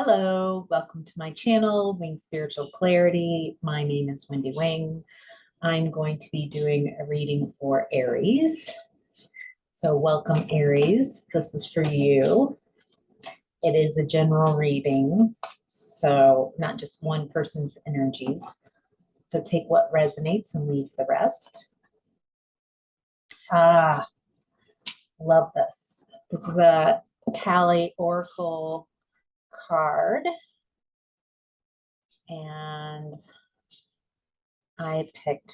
Hello, welcome to my channel, Wing Spiritual Clarity. My name is Wendy Wing. I'm going to be doing a reading for Aries. So welcome, Aries. This is for you. It is a general reading, so not just one person's energies. So take what resonates and leave the rest. Love this. This is a Kali Oracle card. And I picked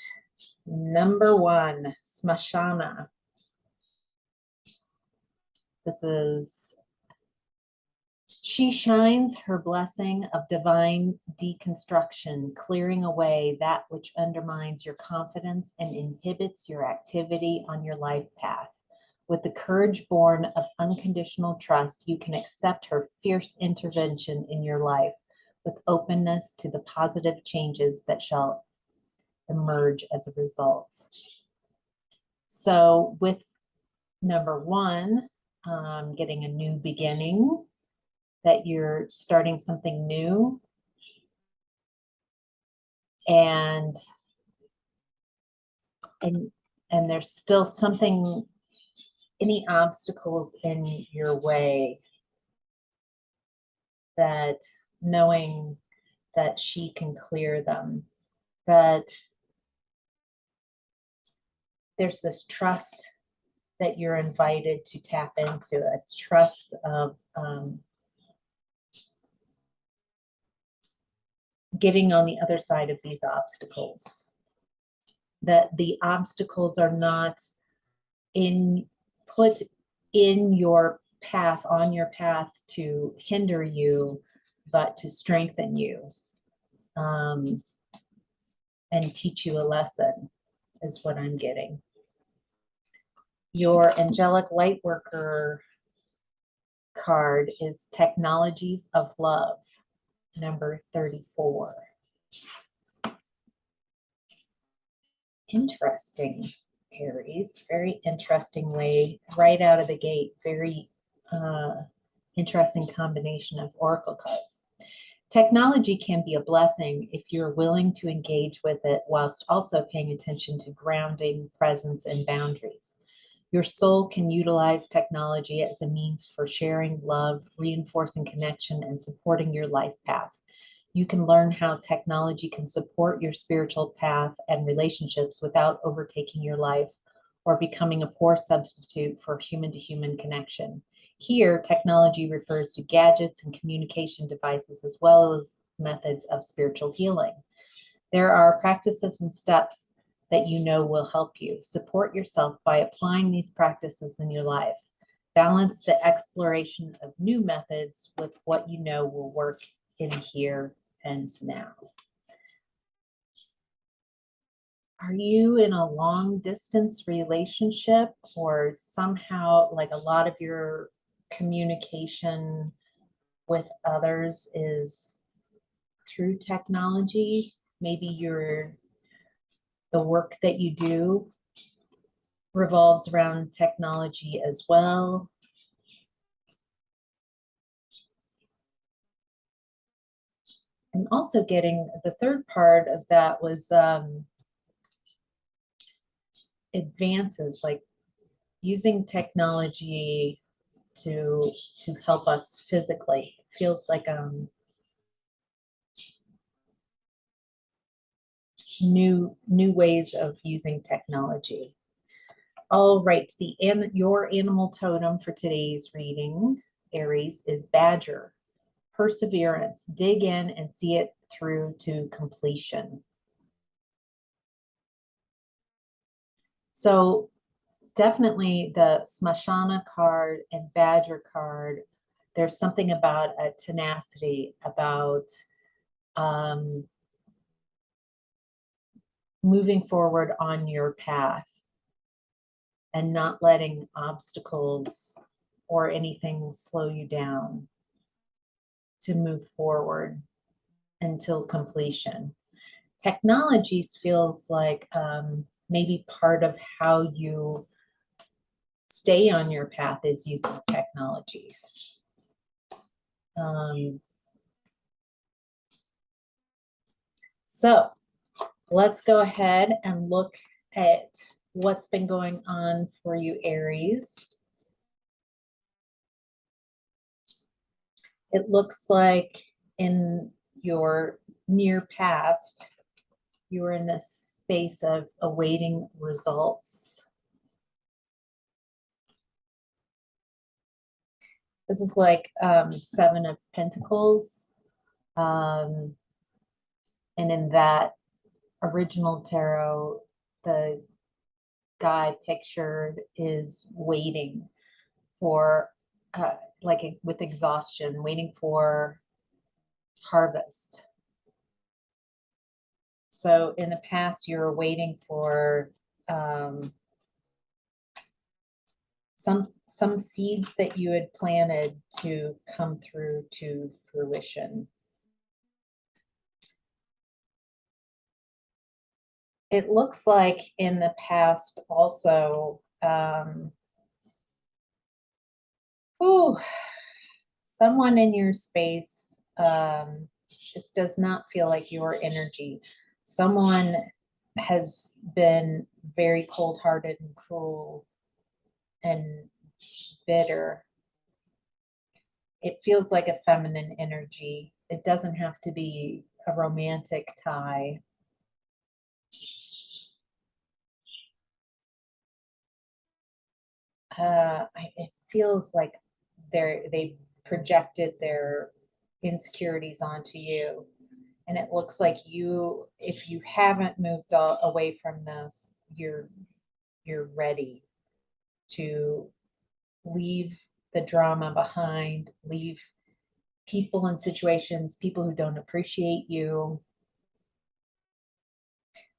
number 1, Smashana. This is, she shines her blessing of divine deconstruction, clearing away that which undermines your confidence and inhibits your activity on your life path. With the courage born of unconditional trust, you can accept her fierce intervention in your life with openness to the positive changes that shall emerge as a result. So with number 1, getting a new beginning, that you're starting something new, and there's still something, any obstacles in your way, that knowing that she can clear them, that there's this trust that you're invited to tap into, a trust of getting on the other side of these obstacles, that the obstacles are not put in your path, on your path to hinder you, but to strengthen you, and teach you a lesson, is what I'm getting. Your Angelic Lightworker card is Technologies of Love, number 34. Interesting, Aries. Very interesting way, right out of the gate. Very interesting combination of oracle cards. Technology can be a blessing if you're willing to engage with it whilst also paying attention to grounding, presence, and boundaries. Your soul can utilize technology as a means for sharing love, reinforcing connection, and supporting your life path. You can learn how technology can support your spiritual path and relationships without overtaking your life or becoming a poor substitute for human-to-human connection. Here, technology refers to gadgets and communication devices as well as methods of spiritual healing. There are practices and steps that you know will help you. Support yourself by applying these practices in your life. Balance the exploration of new methods with what you know will work in here and now. Are you in a long distance relationship, or somehow like a lot of your communication with others is through technology? Maybe the work that you do revolves around technology as well. And also getting the third part of that was advances, like using technology to help us physically. Feels like new ways of using technology. All right, your animal totem for today's reading, Aries, is Badger. Perseverance. Dig in and see it through to completion. So definitely the Smashana card and Badger card, there's something about a tenacity, about moving forward on your path and not letting obstacles or anything slow you down to move forward until completion. Technologies feels like maybe part of how you stay on your path is using technologies. So let's go ahead and look at what's been going on for you, Aries. It looks like in your near past, you were in this space of awaiting results. This is like Seven of Pentacles. And in that original tarot, the guy pictured is waiting for, with exhaustion, waiting for harvest. So in the past, you were waiting for some seeds that you had planted to come through to fruition. It looks like in this someone in your space, this does not feel like your energy. Someone has been very cold-hearted and cruel and bitter. It feels like a feminine energy. It doesn't have to be a romantic tie. It feels like they projected their insecurities onto you. And it looks like you, if you haven't moved away from this, you're ready to leave the drama behind, leave people and situations, people who don't appreciate you.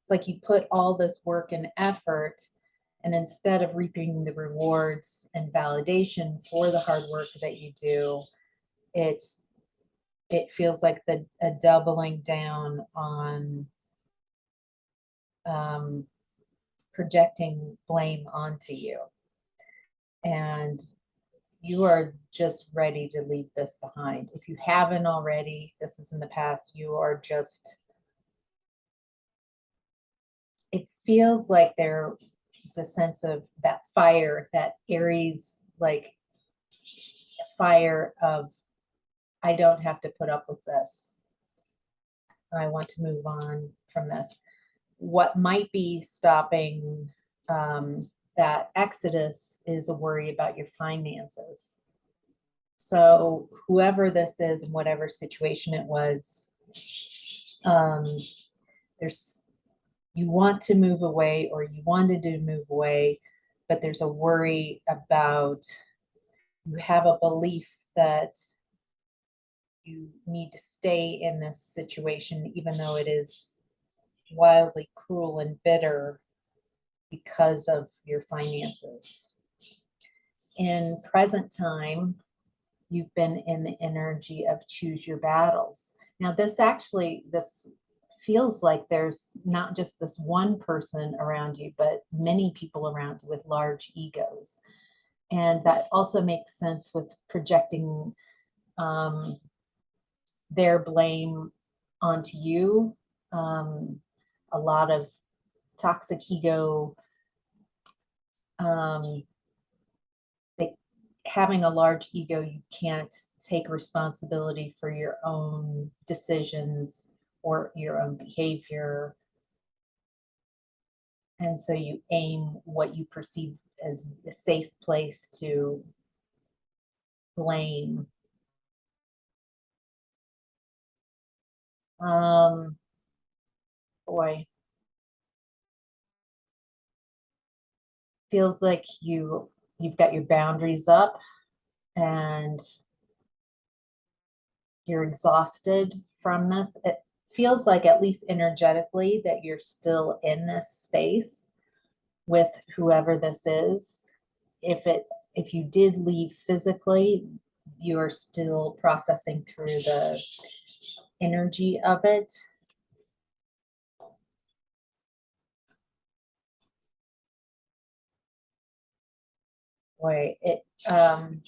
It's like you put all this work and effort, and instead of reaping the rewards and validation for the hard work that you do, it feels like a doubling down on projecting blame onto you. And you are just ready to leave this behind. If you haven't already, this was in the past, you are just, it feels like there's a sense of that fire, that Aries, like fire of, I don't have to put up with this. I want to move on from this. What might be stopping that exodus is a worry about your finances. So whoever this is, in whatever situation it was, you want to move away, or you wanted to move away, but there's a worry about, you have a belief that you need to stay in this situation, even though it is wildly cruel and bitter because of your finances. In present time, you've been in the energy of choose your battles. Now, this feels like there's not just this one person around you, but many people around you with large egos. And that also makes sense with projecting their blame onto you. A lot of toxic ego, having a large ego, you can't take responsibility for your own decisions or your own behavior. And so you aim what you perceive as a safe place to blame. Boy, feels like you've got your boundaries up and you're exhausted from this. It feels like, at least energetically, that you're still in this space with whoever this is. If you did leave physically, you're still processing through the energy of it. Boy, I'm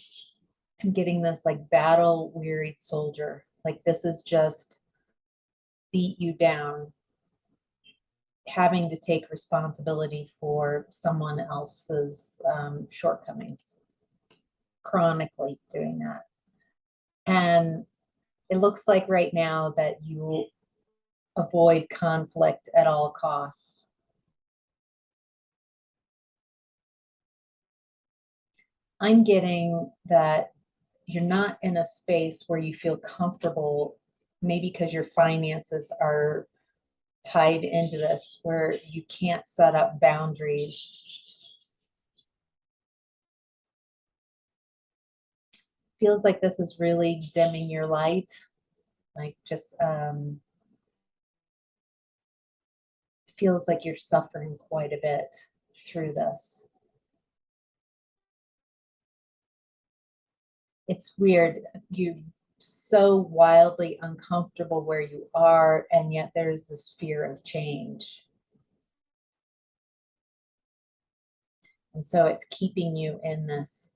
getting this like battle wearied soldier. Like this is just beat you down. having to take responsibility for someone else's shortcomings, chronically doing that. And it looks like right now that you avoid conflict at all costs. I'm getting that you're not in a space where you feel comfortable, maybe because your finances are tied into this, where you can't set up boundaries. Feels like this is really dimming your light, like just feels like you're suffering quite a bit through this. It's weird. You're so wildly uncomfortable where you are, and yet there's this fear of change. And so it's keeping you in this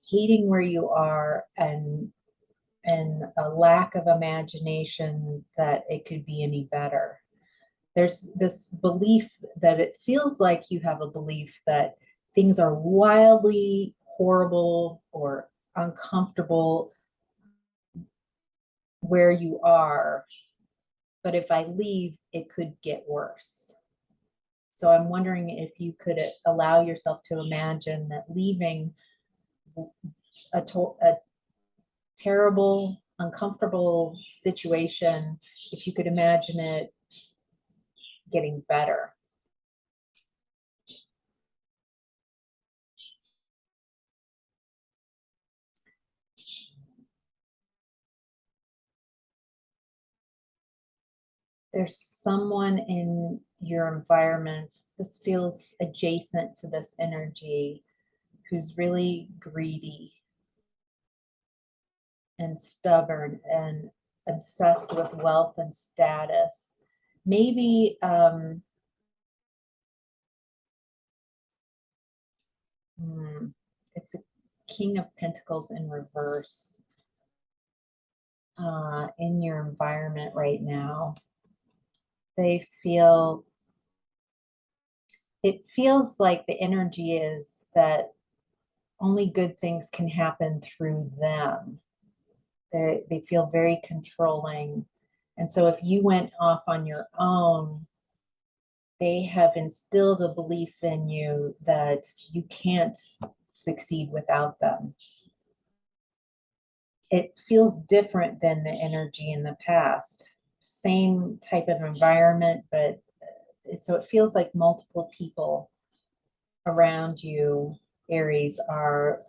hating where you are, and a lack of imagination that it could be any better. There's this belief that it feels like you have a belief that things are wildly horrible or uncomfortable where you are, but if I leave, it could get worse. So I'm wondering if you could allow yourself to imagine that leaving a terrible, uncomfortable situation, if you could imagine it getting better. There's someone in your environment, this feels adjacent to this energy, who's really greedy and stubborn and obsessed with wealth and status. Maybe it's a King of Pentacles in reverse in your environment right now. They feel, it feels like the energy is that only good things can happen through them. They feel very controlling. And so if you went off on your own, they have instilled a belief in you that you can't succeed without them. It feels different than the energy in the past. Same type of environment, but so it feels like multiple people around you, Aries, are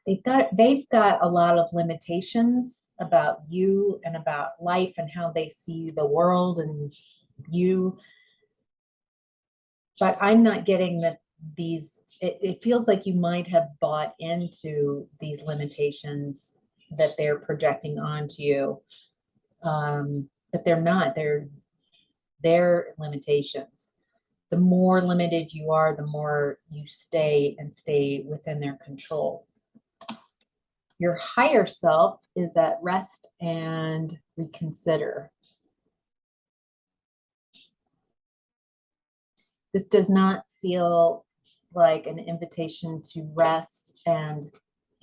they've got a lot of limitations about you and about life and how they see the world and you. But I'm not getting that these, it feels like you might have bought into these limitations that they're projecting onto you. But they're not, they're their limitations. The more limited you are, the more you stay within their control. Your higher self is at rest and reconsider. This does not feel like an invitation to rest and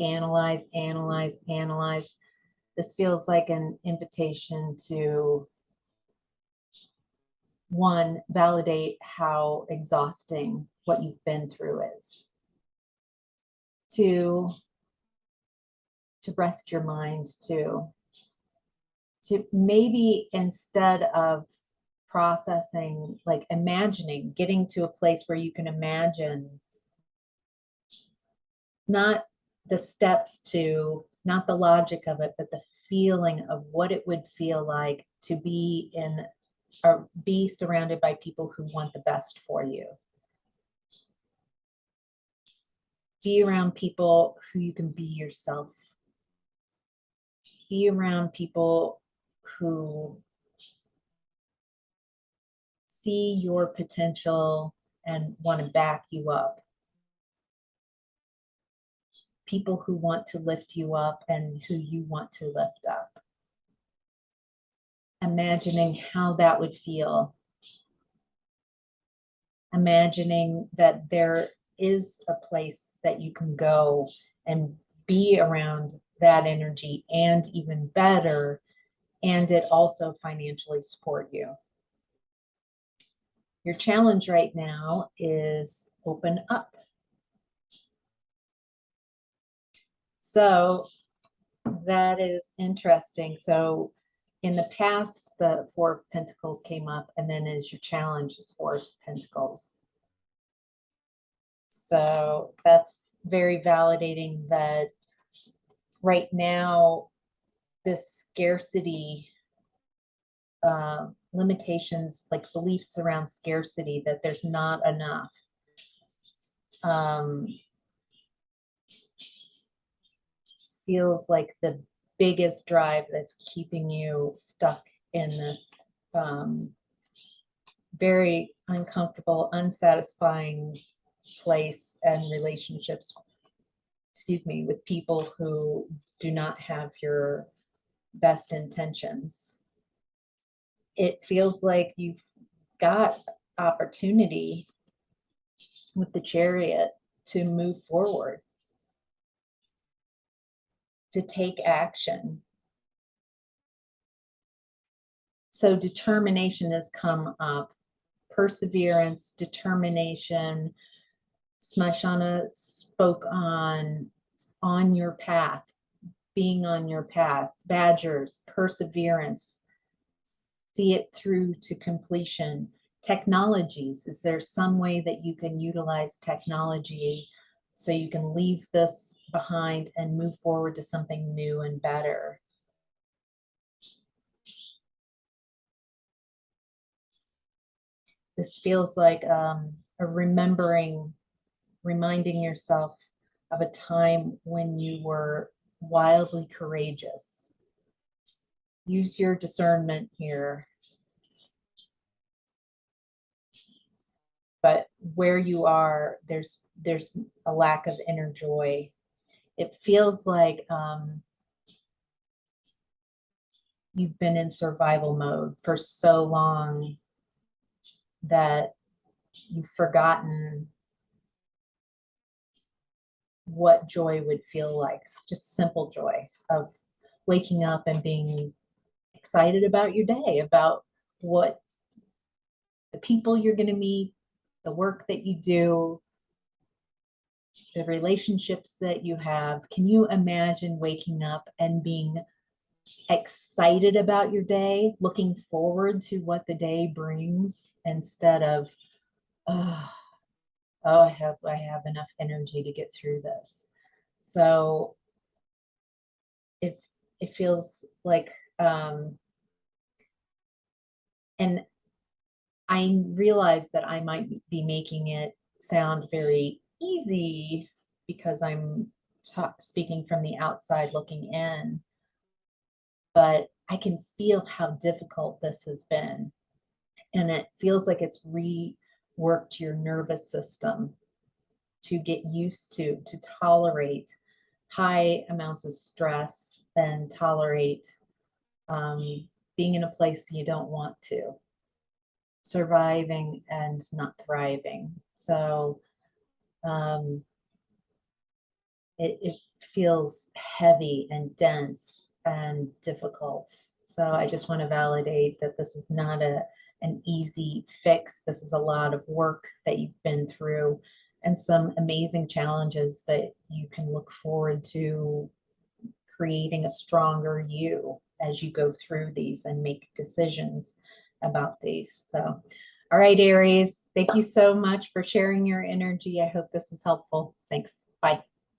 analyze, analyze, analyze. This feels like an invitation to, one, validate how exhausting what you've been through is. Two, to rest your mind, to maybe instead of processing, like imagining, getting to a place where you can imagine not the steps to, not the logic of it, but the feeling of what it would feel like to be in or be surrounded by people who want the best for you. Be around people who you can be yourself. Be around people who see your potential and want to back you up. people who want to lift you up and who you want to lift up. Imagining how that would feel. Imagining that there is a place that you can go and be around that energy, and even better, and it also financially support you. Your challenge right now is open up. So that is interesting. So in the past, the Four of Pentacles came up, and then as your challenge is Four of Pentacles. So that's very validating that right now, this scarcity, limitations, like beliefs around scarcity, that there's not enough. Feels like the biggest drive that's keeping you stuck in this very uncomfortable, unsatisfying place and relationships, excuse me, with people who do not have your best intentions. It feels like you've got opportunity with the Chariot to move forward, to take action. So determination has come up, perseverance, determination. Smashana spoke on your path, being on your path, badgers, perseverance, see it through to completion. Technologies, is there some way that you can utilize technology so you can leave this behind and move forward to something new and better? This feels like a reminding yourself of a time when you were wildly courageous. Use your discernment here. But where you are, there's a lack of inner joy. It feels like you've been in survival mode for so long that you've forgotten what joy would feel like. Just simple joy of waking up and being excited about your day, about what the people you're going to meet, the work that you do, the relationships that you have. Can you imagine waking up and being excited about your day, looking forward to what the day brings, instead of, oh, I have enough energy to get through this. So it feels like, and I realize that I might be making it sound very easy because I'm speaking from the outside looking in, but I can feel how difficult this has been. And it feels like it's reworked your nervous system to get used to tolerate high amounts of stress and tolerate being in a place you don't want to, surviving and not thriving. So it feels heavy and dense and difficult. So I just want to validate that this is not an easy fix. This is a lot of work that you've been through, and some amazing challenges that you can look forward to creating a stronger you as you go through these and make decisions about these. So, all right, Aries, thank you so much for sharing your energy. I hope this was helpful. Thanks. Bye.